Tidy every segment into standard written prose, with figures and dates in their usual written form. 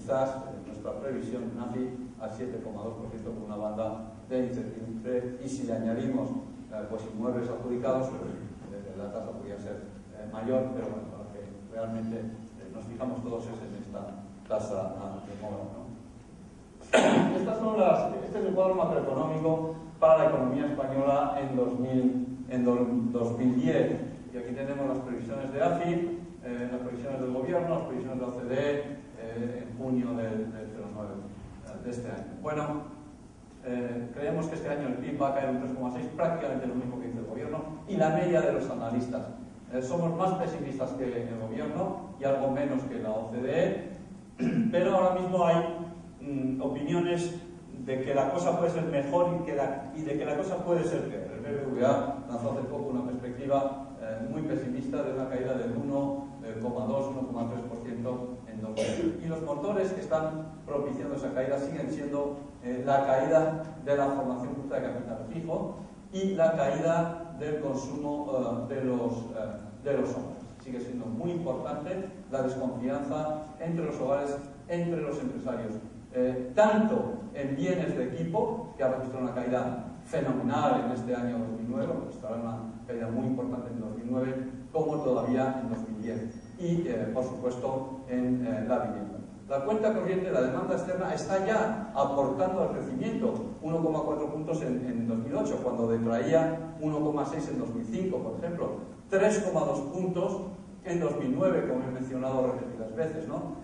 quizás nuestra previsión nace al 7,2% con una banda de incertidumbre, y si le añadimos pues inmuebles adjudicados, pues la tasa podría ser mayor, pero bueno, para que realmente nos fijamos todos en esta tasa de moda, ¿no? Este es el cuadro macroeconómico para la economía española en 2010, y aquí tenemos las previsiones de AFI, las previsiones del gobierno, las previsiones de la OCDE en junio del 09 de este año. Bueno, creemos que este año el PIB va a caer un 3,6, prácticamente lo mismo que dice el gobierno, y la media de los analistas. Somos más pesimistas que el gobierno y algo menos que la OCDE, pero ahora mismo hay opiniones de que la cosa puede ser mejor y de que la cosa puede ser peor. El BBVA lanzó hace poco una perspectiva muy pesimista de una caída del 1,2-1,3% en 2020. Y los motores que están propiciando esa caída siguen siendo la caída de la formación bruta de capital fijo y la caída del consumo de los hogares. Sigue siendo muy importante la desconfianza entre los hogares, entre los empresarios, tanto en bienes de equipo, que ha registrado una caída fenomenal en este año 2009, estará una caída muy importante en 2009, como todavía en 2010, y por supuesto en la vivienda. La cuenta corriente, la demanda externa, está ya aportando al crecimiento, 1,4 puntos en 2008, cuando detraía 1,6 en 2005, por ejemplo, 3,2 puntos en 2009, como he mencionado repetidas veces, ¿no?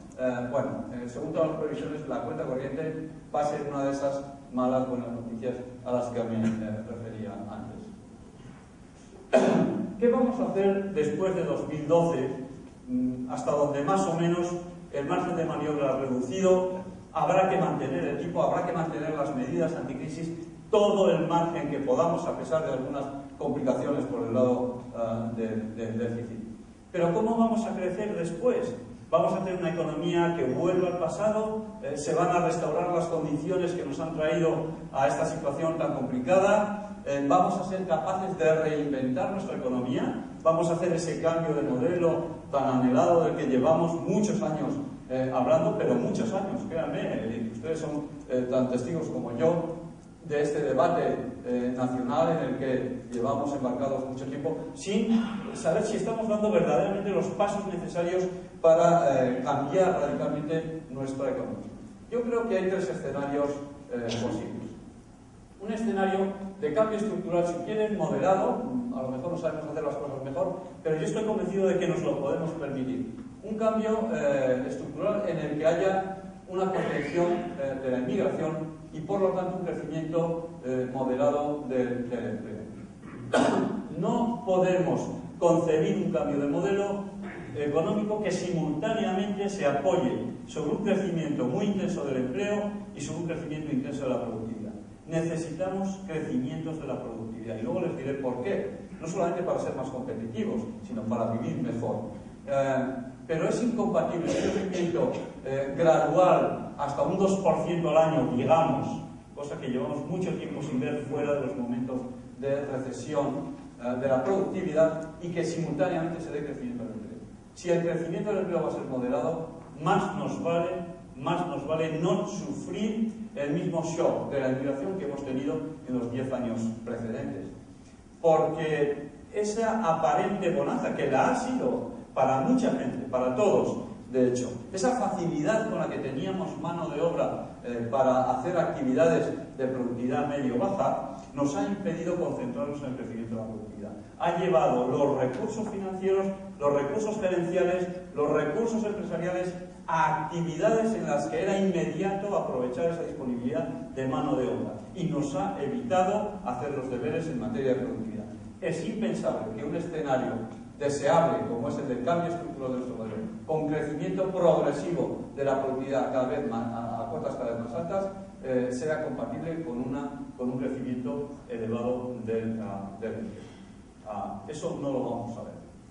Según todas las previsiones, la cuenta corriente va a ser una de esas malas buenas noticias a las que me refería antes. ¿Qué vamos a hacer después de 2012, hasta donde más o menos el margen de maniobra reducido? Habrá que mantener el tipo, habrá que mantener las medidas anticrisis, todo el margen que podamos, a pesar de algunas complicaciones por el lado del déficit. Pero ¿cómo vamos a crecer después? Vamos a tener una economía que vuelva al pasado, se van a restaurar las condiciones que nos han traído a esta situación tan complicada, vamos a ser capaces de reinventar nuestra economía, vamos a hacer ese cambio de modelo tan anhelado del que llevamos muchos años hablando, pero muchos años, créanme, ustedes son tan testigos como yo de este debate nacional en el que llevamos embarcados mucho tiempo sin saber si estamos dando verdaderamente los pasos necesarios para cambiar radicalmente nuestra economía. Yo creo que hay tres escenarios posibles. Un escenario de cambio estructural, si quieren, moderado, a lo mejor no sabemos hacer las cosas mejor, pero yo estoy convencido de que nos lo podemos permitir. Un cambio estructural en el que haya una contención de la inmigración y por lo tanto un crecimiento moderado del empleo. No podemos concebir un cambio de modelo económico que simultáneamente se apoye sobre un crecimiento muy intenso del empleo y sobre un crecimiento intenso de la productividad. Necesitamos crecimientos de la productividad y luego les diré por qué. No solamente para ser más competitivos, sino para vivir mejor. Pero es incompatible un crecimiento gradual hasta un 2% al año, digamos, cosa que llevamos mucho tiempo sin ver fuera de los momentos de recesión de la productividad, y que simultáneamente se dé crecimiento del empleo. Si el crecimiento del empleo va a ser moderado, más nos vale no sufrir el mismo shock de la inmigración que hemos tenido en los 10 años precedentes. Porque esa aparente bonanza, que la ha sido para mucha gente, para todos, de hecho, esa facilidad con la que teníamos mano de obra para hacer actividades de productividad medio-baja, nos ha impedido concentrarnos en el crecimiento de la productividad. Ha llevado los recursos financieros, los recursos gerenciales, los recursos empresariales a actividades en las que era inmediato aprovechar esa disponibilidad de mano de obra, y nos ha evitado hacer los deberes en materia de productividad. Es impensable que un escenario deseable, como es el del cambio estructural de nuestro modelo, con crecimiento progresivo de la productividad cada vez más, a cotas cada vez más altas, sea compatible con un crecimiento elevado del empleo. Eso no lo vamos a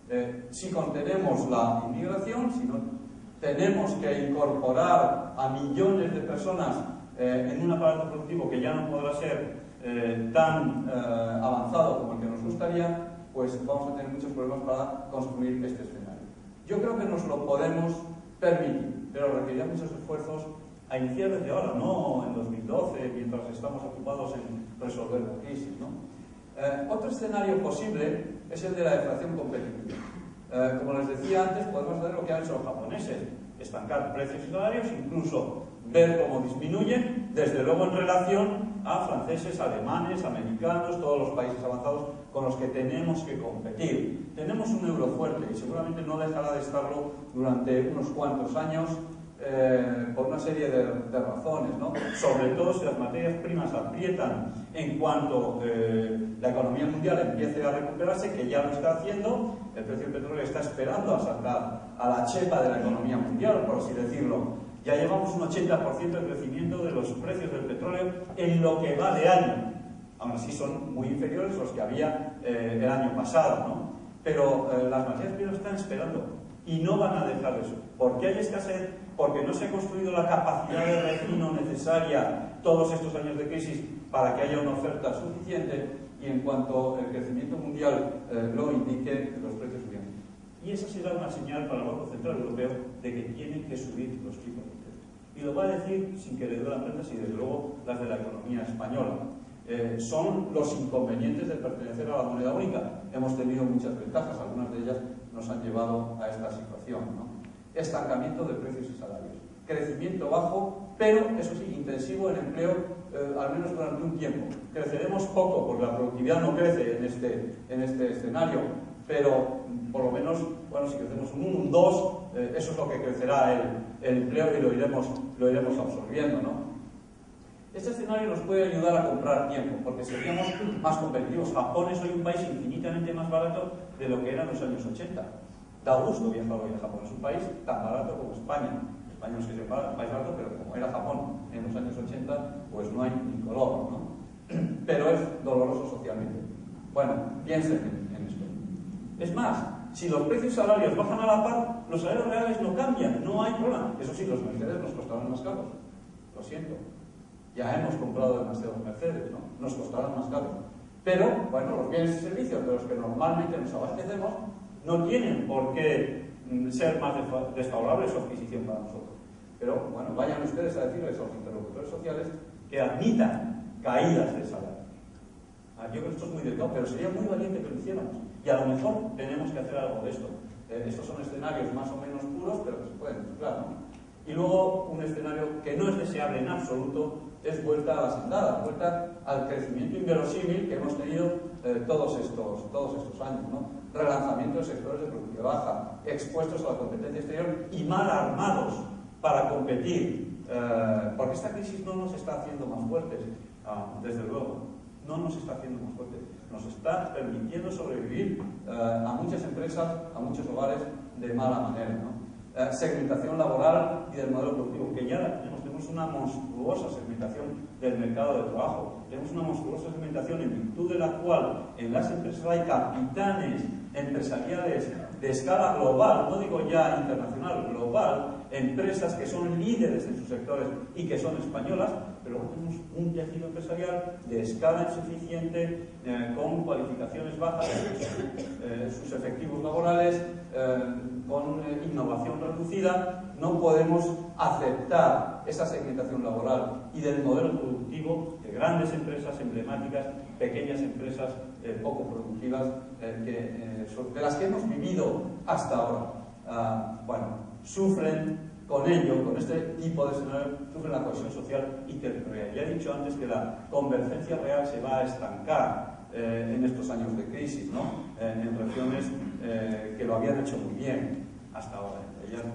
ver. Si contenemos la inmigración, si no tenemos que incorporar a millones de personas en un aparato productivo que ya no podrá ser tan avanzado como el que nos gustaría, pues vamos a tener muchos problemas para construir este escenario. Yo creo que nos lo podemos permitir. pero requerirá muchos esfuerzos a iniciar desde ahora, no en 2012, mientras estamos ocupados en resolver la crisis, ¿no? Otro escenario posible es el de la deflación competitiva. Como les decía antes, podemos hacer lo que han hecho los japoneses, estancar precios y salarios, incluso ver cómo disminuyen, desde luego en relación a franceses, alemanes, americanos, todos los países avanzados con los que tenemos que competir. Tenemos un euro fuerte y seguramente no dejará de estarlo durante unos cuantos años, por una serie de razones, ¿no? Sobre todo si las materias primas aprietan en cuanto la economía mundial empiece a recuperarse, que ya lo está haciendo. El precio del petróleo está esperando a saltar a la chepa de la economía mundial, por así decirlo. Ya llevamos un 80% de crecimiento de los precios del petróleo en lo que va de año. Aún así son muy inferiores a los que había el año pasado, ¿no? Pero las materias primas están esperando y no van a dejar eso. ¿Por qué hay escasez? Porque no se ha construido la capacidad de refino necesaria todos estos años de crisis para que haya una oferta suficiente, y en cuanto el crecimiento mundial lo indique, los precios subirán. Y esa será una señal para el Banco Central Europeo de que tienen que subir los tipos de interés. Y lo va a decir sin que le duelan prendas y desde luego las de la economía española. Son los inconvenientes de pertenecer a la moneda única. Hemos tenido muchas ventajas, algunas de ellas nos han llevado a esta situación, ¿no? Estancamiento de precios y salarios, crecimiento bajo, pero eso sí, intensivo en empleo, al menos durante un tiempo. Creceremos poco porque la productividad no crece en este escenario, pero por lo menos, bueno, si crecemos un 1, un 2, eso es lo que crecerá el empleo y lo iremos absorbiendo, ¿no? Este escenario nos puede ayudar a comprar tiempo, porque seríamos más competitivos. Japón es hoy un país infinitamente más barato de lo que era en los años 80. Da gusto viajar hoy a Japón, es un país tan barato como España. España no es que sea un país barato, pero como era Japón en los años 80, pues no hay ni color, ¿no? Pero es doloroso socialmente. Bueno, piensen en esto. Es más, si los precios y salarios bajan a la par, los salarios reales no cambian, no hay problema. Eso sí, los Mercedes nos costarán más caros. Lo siento. Ya hemos comprado demasiados Mercedes, ¿no? Nos costarán más caros. Pero, bueno, los bienes y servicios de los que normalmente nos abastecemos no tienen por qué ser más desfavorables su adquisición para nosotros. Pero, bueno, vayan ustedes a decirles a los interlocutores sociales que admitan caídas de salarios. Yo creo que esto es muy delicado, pero sería muy valiente que lo hiciéramos. Y a lo mejor tenemos que hacer algo de esto. Estos son escenarios más o menos puros, pero que se pueden mezclar, ¿no? Y luego un escenario que no es deseable en absoluto es vuelta a las andadas, vuelta al crecimiento inverosímil que hemos tenido todos estos años, ¿no? Relanzamiento de sectores de productividad baja, expuestos a la competencia exterior y mal armados para competir, porque esta crisis no nos está haciendo más fuertes, desde luego, no nos está haciendo más fuertes, nos está permitiendo sobrevivir a muchas empresas, a muchos hogares de mala manera, ¿no? Segmentación laboral y del modelo productivo, que ya la tenemos una monstruosa segmentación del mercado de trabajo, tenemos una monstruosa segmentación en virtud de la cual en las empresas hay capitanes empresariales de escala global, no digo ya internacional, global, empresas que son líderes en sus sectores y que son españolas, pero luego tenemos un tejido empresarial de escala insuficiente, con cualificaciones bajas, sus efectivos laborales, con innovación reducida. No podemos aceptar esa segmentación laboral y del modelo productivo de grandes empresas emblemáticas, pequeñas empresas poco productivas, de las que hemos vivido hasta ahora. Bueno, sufren con ello, con este tipo de escenario, sufren la cohesión social y territorial. Ya he dicho antes que la convergencia real se va a estancar en estos años de crisis, ¿no? En regiones que lo habían hecho muy bien hasta ahora, entre ellas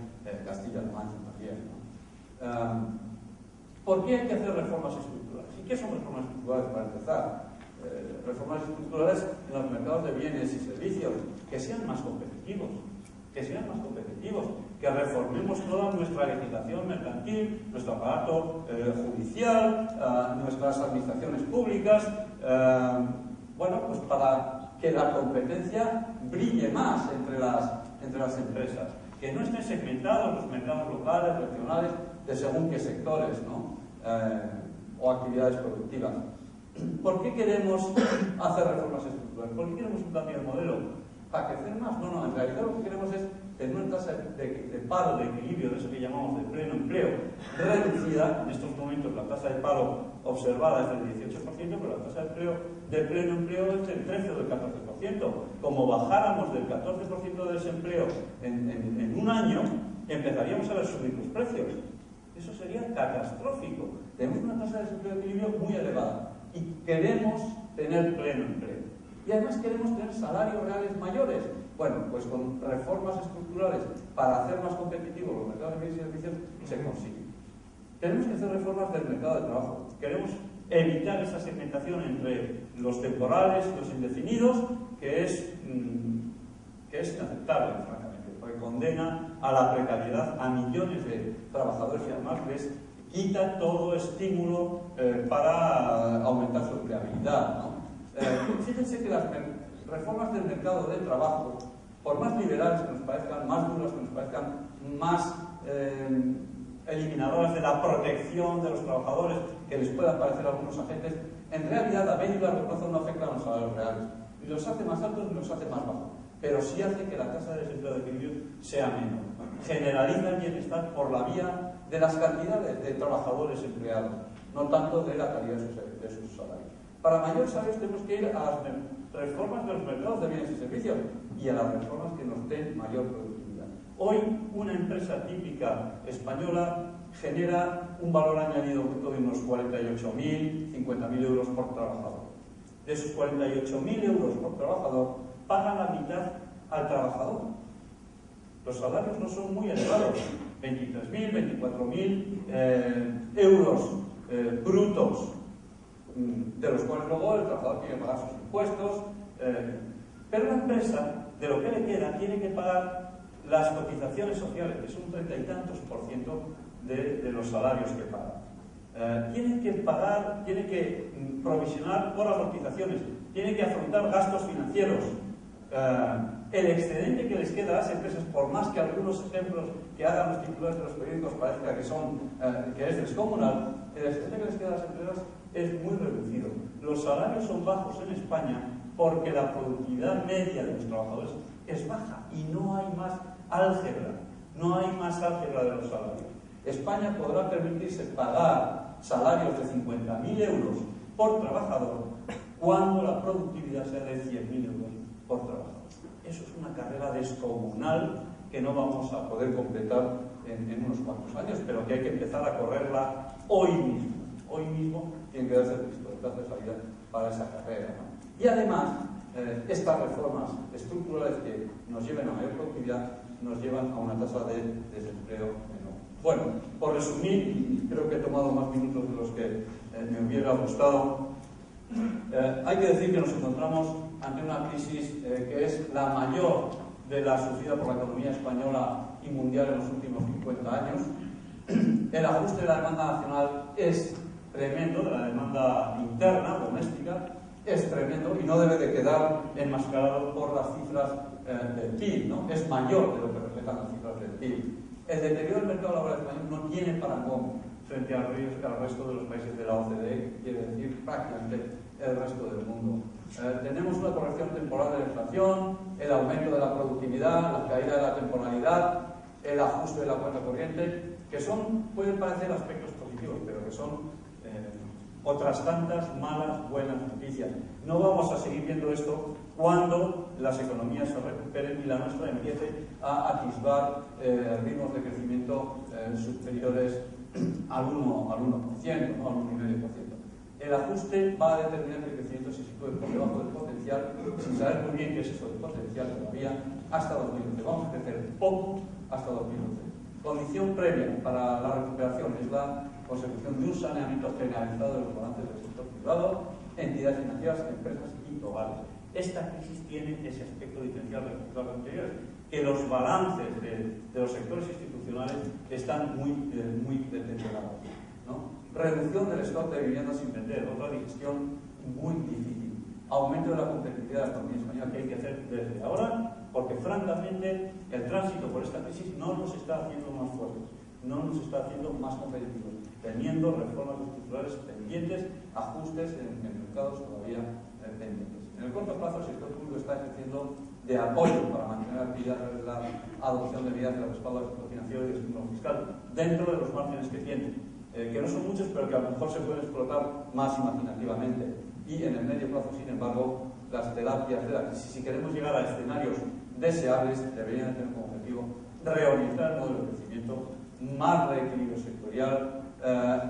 Castilla-La Mancha también, ¿no? ¿Por qué hay que hacer reformas estructurales? ¿Y qué son reformas estructurales para empezar? Reformas estructurales en los mercados de bienes y servicios que sean más competitivos, que reformemos toda nuestra legislación mercantil, nuestro aparato judicial, nuestras administraciones públicas, bueno, pues para que la competencia brille más entre las empresas, que no estén segmentados los mercados locales, regionales, de según qué sectores, ¿no? O actividades productivas. ¿Por qué queremos hacer reformas estructurales? ¿Por qué queremos un cambio de modelo? ¿Para crecer más? No, en realidad lo que queremos es tener una tasa de paro de equilibrio, de eso que llamamos de pleno empleo, reducida. En estos momentos la tasa de paro observada es del 18%, pero la tasa de pleno empleo es del 13 o del 14%. Como bajáramos del 14% de desempleo en un año, empezaríamos a ver subir los precios. Eso sería catastrófico. Tenemos una tasa de desempleo de equilibrio muy elevada y queremos tener pleno empleo. Y además queremos tener salarios reales mayores. Bueno, pues con reformas estructurales para hacer más competitivos los mercados de bienes y servicios se consigue. Tenemos que hacer reformas del mercado de trabajo. Queremos evitar esa segmentación entre los temporales y los indefinidos, que es inaceptable, francamente, porque condena a la precariedad a millones de trabajadores y además les quita todo estímulo para aumentar su empleabilidad, ¿no? Fíjense que las reformas del mercado de trabajo, por más liberales que nos parezcan, más duras que nos parezcan, más eliminadoras de la protección de los trabajadores que les puedan parecer a algunos agentes, en realidad a medio y largo plazo no afectan a los salarios reales, ni los hace más altos ni los hace más bajos, pero sí hace que la tasa de desempleo de equilibrio sea menor. Generaliza el bienestar por la vía de las cantidades de trabajadores empleados, no tanto de la calidad de sus salarios. Para mayores salarios tenemos que ir a las reformas de los mercados de bienes y servicios y a las reformas que nos den mayor productividad. Hoy, una empresa típica española genera un valor añadido bruto de unos 48.000, 50.000 euros por trabajador. De esos 48.000 euros por trabajador, pagan la mitad al trabajador. Los salarios no son muy elevados, 23.000, 24.000 euros brutos, de los cuales luego el trabajador tiene que pagar sus impuestos, pero la empresa, de lo que le queda, tiene que pagar las cotizaciones sociales, que son un 30 y tantos % de los salarios que paga. Tiene que pagar, tiene que provisionar por amortizaciones, tiene que afrontar gastos financieros. El excedente que les queda a las empresas, por más que algunos ejemplos que hagan los titulares de los periódicos parezca que es descomunal, el excedente que les queda a las empresas es muy reducido. Los salarios son bajos en España porque la productividad media de los trabajadores es baja y no hay más álgebra, de los salarios. España podrá permitirse pagar salarios de 50.000 euros por trabajador cuando la productividad sea de 100.000 euros por trabajador. Eso es una carrera descomunal que no vamos a poder completar en unos cuantos años, pero que hay que empezar a correrla hoy mismo. Hoy mismo tiene que darse el pistoletazo de salida para esa carrera, ¿no? Y además, estas reformas estructurales que nos lleven a mayor productividad nos llevan a una tasa de desempleo menor. Bueno, por resumir, creo que he tomado más minutos de los que me hubiera gustado. Hay que decir que nos encontramos ante una crisis que es la mayor de la sufrida por la economía española y mundial en los últimos 50 años. El ajuste de la demanda nacional es tremendo, de la demanda interna, doméstica, es tremendo y no debe de quedar enmascarado por las cifras del PIB, ¿no? Es mayor de lo que reflejan las cifras del PIB. El deterioro del mercado laboral español no tiene parangón frente al resto de los países de la OCDE, que quiere decir prácticamente el resto del mundo. Tenemos una corrección temporal de la inflación, el aumento de la productividad, la caída de la temporalidad, el ajuste de la cuenta corriente, que pueden parecer aspectos positivos, pero que son otras tantas malas, buenas noticias. No vamos a seguir viendo esto cuando las economías se recuperen y la nuestra empiece a atisbar ritmos de crecimiento superiores al 1%, ¿no? al 1,5%. El ajuste va a determinar que el crecimiento se sitúe por debajo del potencial, sin saber muy bien qué es eso del potencial todavía, hasta 2012. Vamos a crecer poco hasta 2012. Condición previa para la recuperación es la consecución de un saneamiento generalizado de los balances del sector privado, entidades financieras, empresas y hogares. Esta crisis tiene ese aspecto diferencial respecto a las anteriores, que los balances de los sectores institucionales están muy deteriorados, ¿no? Reducción del stock de viviendas sin vender, otra digestión muy difícil. Aumento de la competitividad de la economía española que hay que hacer desde ahora, porque francamente el tránsito por esta crisis no nos está haciendo más fuertes, no nos está haciendo más competitivos, teniendo reformas estructurales pendientes, ajustes en mercados todavía pendientes. En el corto plazo el sector público está ejerciendo de apoyo para mantener la adopción de medidas de respaldo al sector financiero y de estímulo fiscal dentro de los márgenes que tiene, que no son muchos, pero que a lo mejor se pueden explotar más imaginativamente. Y en el medio plazo, sin embargo, las terapias de la crisis, si queremos llegar a escenarios deseables, deberían tener como objetivo reorientar el modelo de crecimiento, más reequilibrio sectorial,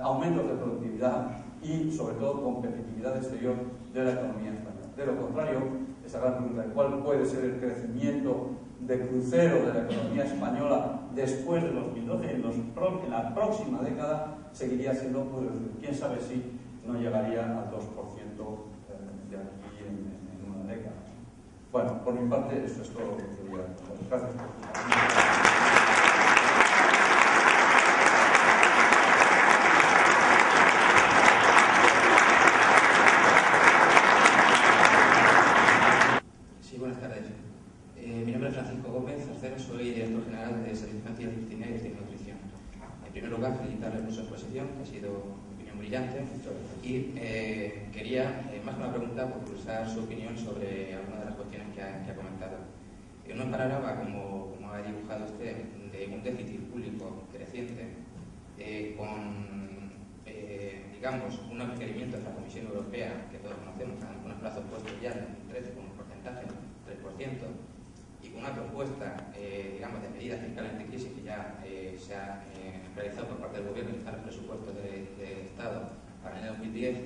aumentos de productividad y, sobre todo, competitividad exterior de la economía española. De lo contrario, esa gran pregunta de cuál puede ser el crecimiento de crucero de la economía española después de 2012, en la próxima década, seguiría siendo muy reducido. Quién sabe si no llegaría al 2% de aquí en una década. Bueno, por mi parte, esto es todo lo que quería decir. Gracias por su atención. Buenas tardes. Mi nombre es Francisco Gómez Arcero, soy director general de Satisfacción Cristina y de Nutrición. En primer lugar, felicitarles por su exposición, que ha sido una opinión brillante, y quería, más que una pregunta, pulsar su opinión sobre alguna de las cuestiones que ha comentado. Uno parará, como ha dibujado usted, de un déficit público creciente con, digamos, unos requerimientos de la Comisión Europea, que todos conocemos, unos plazos puestos ya en 2013 con un porcentaje 3%, y con una propuesta, digamos, de medidas fiscales anticrisis que ya se ha realizado por parte del Gobierno y está en el presupuesto del Estado para el año 2010,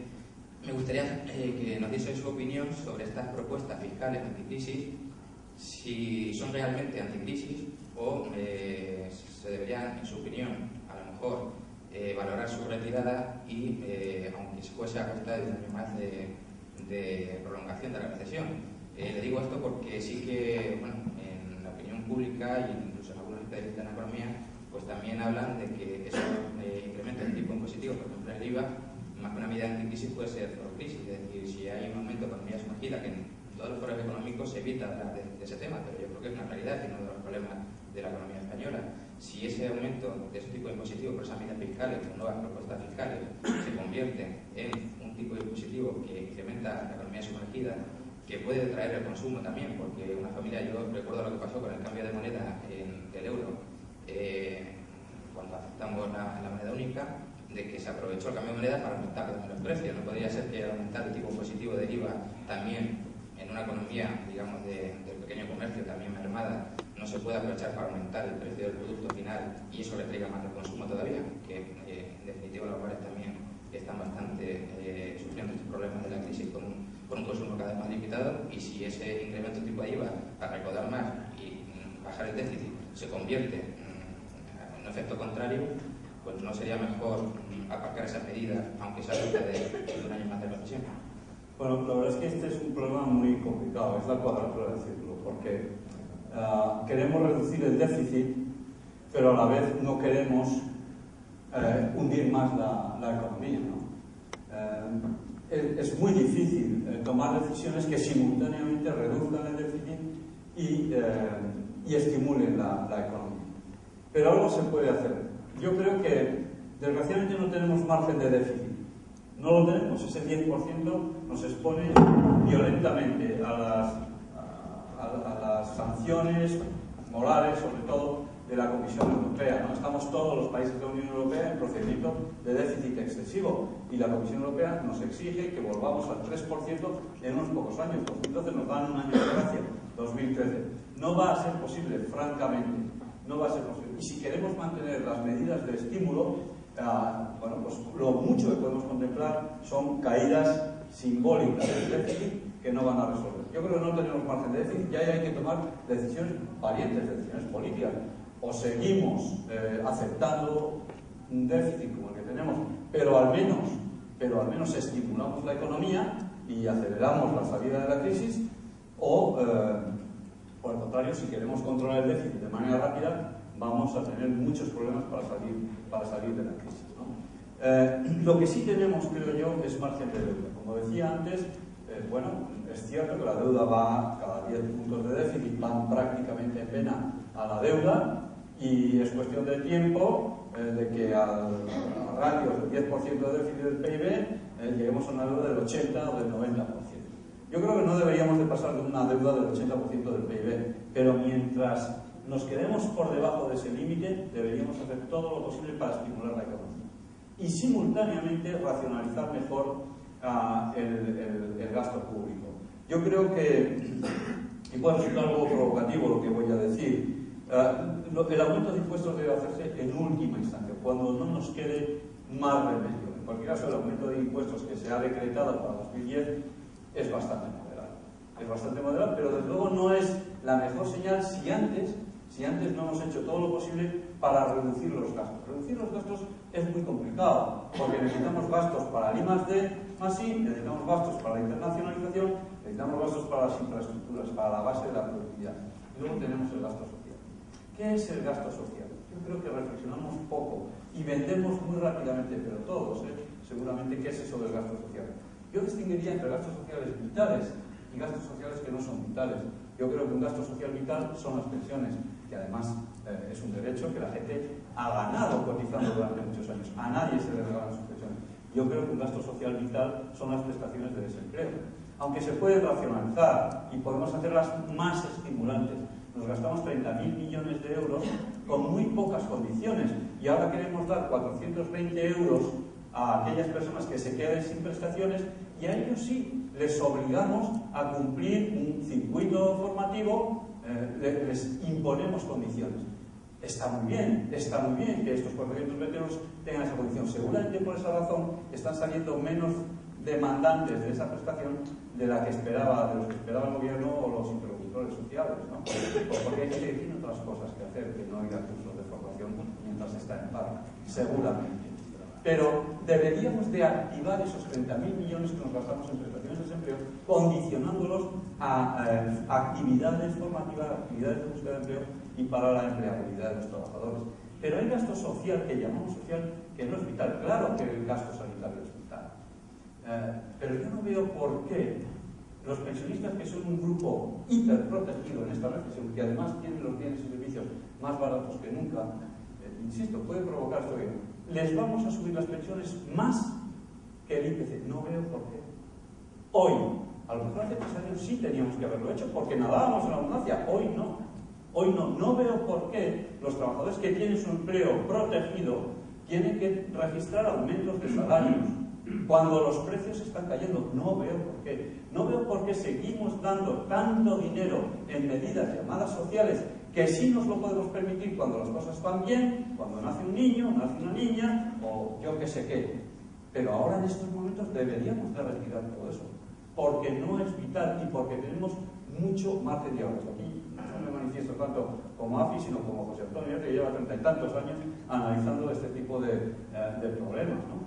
me gustaría que nos diese su opinión sobre estas propuestas fiscales anticrisis, si son realmente anticrisis o se deberían, en su opinión, a lo mejor valorar su retirada y, aunque fuese a costa de un año más de prolongación de la recesión. Le digo esto porque sí que, bueno, en la opinión pública e incluso en algunos especialistas en economía, pues también hablan de que esos incrementos de tipo impositivo, por ejemplo el IVA, más que una medida anticrisis puede ser procrisis. Es decir, si hay un aumento de economía sumergida, que en todos los foros económicos se evita hablar de ese tema, pero yo creo que es una realidad, es uno de los problemas de la economía española. Si ese aumento de ese tipo de impositivo por esas medidas fiscales, con nuevas propuestas fiscales, se convierte en un tipo de impositivo que incrementa la economía sumergida, que puede traer el consumo también, porque una familia, yo recuerdo lo que pasó con el cambio de moneda del euro, cuando aceptamos la moneda única, de que se aprovechó el cambio de moneda para aumentar los precios. No podría ser que aumentar el tipo positivo del IVA también en una economía, digamos, del pequeño comercio, también mermada, no se puede aprovechar para aumentar el precio del producto final y eso le traiga más el consumo todavía, que en definitiva los hogares también están bastante sufriendo estos problemas de la crisis con un consumo cada vez más limitado, y si ese incremento tipo de IVA para recaudar más y bajar el déficit se convierte en un efecto contrario, pues no sería mejor aparcar esas medidas, aunque sea de un año más de recesión. Bueno, la verdad es que este es un problema muy complicado, es la cuadratura del círculo, porque queremos reducir el déficit, pero a la vez no queremos hundir más la economía, ¿no? Es muy difícil tomar decisiones que simultáneamente reduzcan el déficit y estimulen la economía. Pero algo se puede hacer. Yo creo que, desgraciadamente, no tenemos margen de déficit. No lo tenemos. Ese 10% nos expone violentamente a las sanciones morales, sobre todo, de la Comisión Europea, ¿no? Estamos todos los países de la Unión Europea en procedimiento de déficit excesivo y la Comisión Europea nos exige que volvamos al 3% en unos pocos años. 2012 nos dan un año de gracia, 2013. No va a ser posible, francamente, no va a ser posible. Y si queremos mantener las medidas de estímulo, bueno, pues lo mucho que podemos contemplar son caídas simbólicas del déficit que no van a resolver. Yo creo que no tenemos margen de déficit, ya hay que tomar decisiones valientes, decisiones políticas. O seguimos aceptando un déficit como el que tenemos, pero al menos estimulamos la economía y aceleramos la salida de la crisis, o por el contrario, si queremos controlar el déficit de manera rápida, vamos a tener muchos problemas para salir de la crisis, ¿no? Lo que sí tenemos, creo yo, es margen de deuda. Como decía antes, bueno, es cierto que la deuda va, cada 10 puntos de déficit van prácticamente en pena a la deuda, y es cuestión de tiempo de que al ratio del 10% de déficit del PIB lleguemos a una deuda del 80 o del 90%. Yo creo que no deberíamos de pasar de una deuda del 80% del PIB, pero mientras nos quedemos por debajo de ese límite, deberíamos hacer todo lo posible para estimular la economía y simultáneamente racionalizar mejor el gasto público. Yo creo que, y puede resultar algo provocativo lo que voy a decir, el aumento de impuestos debe hacerse en última instancia, cuando no nos quede más remedio. En cualquier caso, el aumento de impuestos que se ha decretado para 2010 es bastante moderado. Es bastante moderado, pero desde luego no es la mejor señal si antes no hemos hecho todo lo posible para reducir los gastos. Reducir los gastos es muy complicado, porque necesitamos gastos para el I+D+I, necesitamos gastos para la internacionalización, necesitamos gastos para las infraestructuras, para la base de la productividad. Y luego tenemos el gasto social. ¿Qué es el gasto social? Yo creo que reflexionamos poco y vendemos muy rápidamente, pero todos, seguramente, ¿qué es eso del gasto social? Yo distinguiría entre gastos sociales vitales y gastos sociales que no son vitales. Yo creo que un gasto social vital son las pensiones, que además es un derecho que la gente ha ganado cotizando durante muchos años. A nadie se le regalan sus pensiones. Yo creo que un gasto social vital son las prestaciones de desempleo. Aunque se pueden racionalizar y podemos hacerlas más estimulantes. Nos gastamos 30.000 millones de euros con muy pocas condiciones y ahora queremos dar 420 euros a aquellas personas que se queden sin prestaciones y a ellos sí les obligamos a cumplir un circuito formativo, les imponemos condiciones. Está muy bien que estos 420 euros tengan esa condición. Seguramente por esa razón están saliendo menos demandantes de esa prestación de los que esperaba el gobierno o los interlocutores sociales, ¿no? Porque hay gente que tiene otras cosas que hacer que no ir a cursos de formación mientras está en paro, seguramente. Pero deberíamos de activar esos 30.000 millones que nos gastamos en prestaciones de desempleo, condicionándolos a actividades formativas, actividades de búsqueda de empleo y para la empleabilidad de los trabajadores. Pero hay gasto social, que llamamos social, que no es vital. Claro que el gasto sanitario es vital. Pero yo no veo por qué los pensionistas, que son un grupo hiperprotegido en esta recesión, que además tienen los bienes y servicios más baratos que nunca, insisto, puede provocar esto bien. Les vamos a subir las pensiones más que el IPC. No veo por qué. Hoy, a lo mejor hace 3 años sí teníamos que haberlo hecho porque nadábamos en la abundancia. Hoy no. Hoy no. No veo por qué los trabajadores que tienen su empleo protegido tienen que registrar aumentos de salarios cuando los precios están cayendo. No veo por qué. No veo por qué seguimos dando tanto dinero en medidas llamadas sociales que sí nos lo podemos permitir cuando las cosas van bien, cuando nace un niño, nace una niña, o yo qué sé qué. Pero ahora en estos momentos deberíamos de retirar todo eso, porque no es vital y porque tenemos mucho margen de ahorro. Aquí no me manifiesto tanto como AFI, sino como José Antonio, que lleva 30 y tantos años analizando este tipo de problemas, ¿no?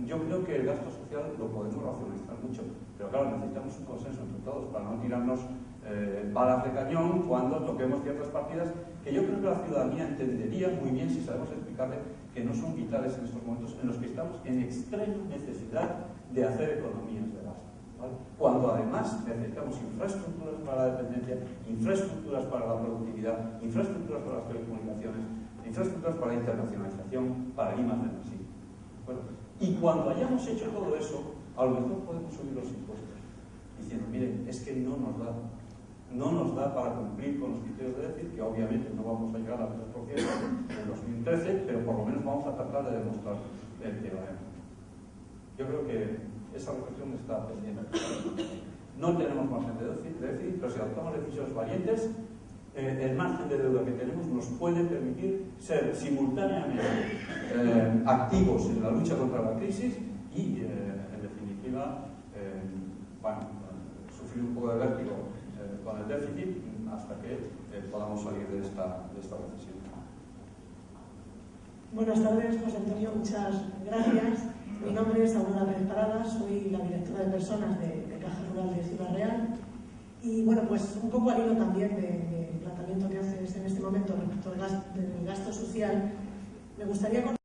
Yo creo que el gasto social lo podemos racionalizar mucho, pero claro, necesitamos un consenso entre todos para no tirarnos balas de cañón cuando toquemos ciertas partidas que yo creo que la ciudadanía entendería muy bien si sabemos explicarle que no son vitales en estos momentos en los que estamos en extrema necesidad de hacer economías de gasto, ¿vale? Cuando además necesitamos infraestructuras para la dependencia, infraestructuras para la productividad, infraestructuras para las telecomunicaciones, infraestructuras para la internacionalización, para el I+D+I. Bueno, y cuando hayamos hecho todo eso, a lo mejor podemos subir los impuestos diciendo, miren, es que no nos da para cumplir con los criterios de déficit, que obviamente no vamos a llegar al 3% en 2013, pero por lo menos vamos a tratar de demostrar el que lo haremos. Yo creo que esa reflexión está pendiente. No tenemos margen de déficit, pero si adoptamos decisiones valientes, el margen de deuda que tenemos nos puede permitir ser simultáneamente activos en la lucha contra la crisis y, en definitiva, sufrir un poco de vértigo con el déficit hasta que podamos salir de esta recesión. Buenas tardes, José Antonio, muchas gracias. Mi nombre es Aurora Pérez Parada, soy la directora de personas de Caja Rural de Ciudad Real. Y bueno, pues un poco al hilo también del planteamiento que haces en este momento respecto del gasto social, me gustaría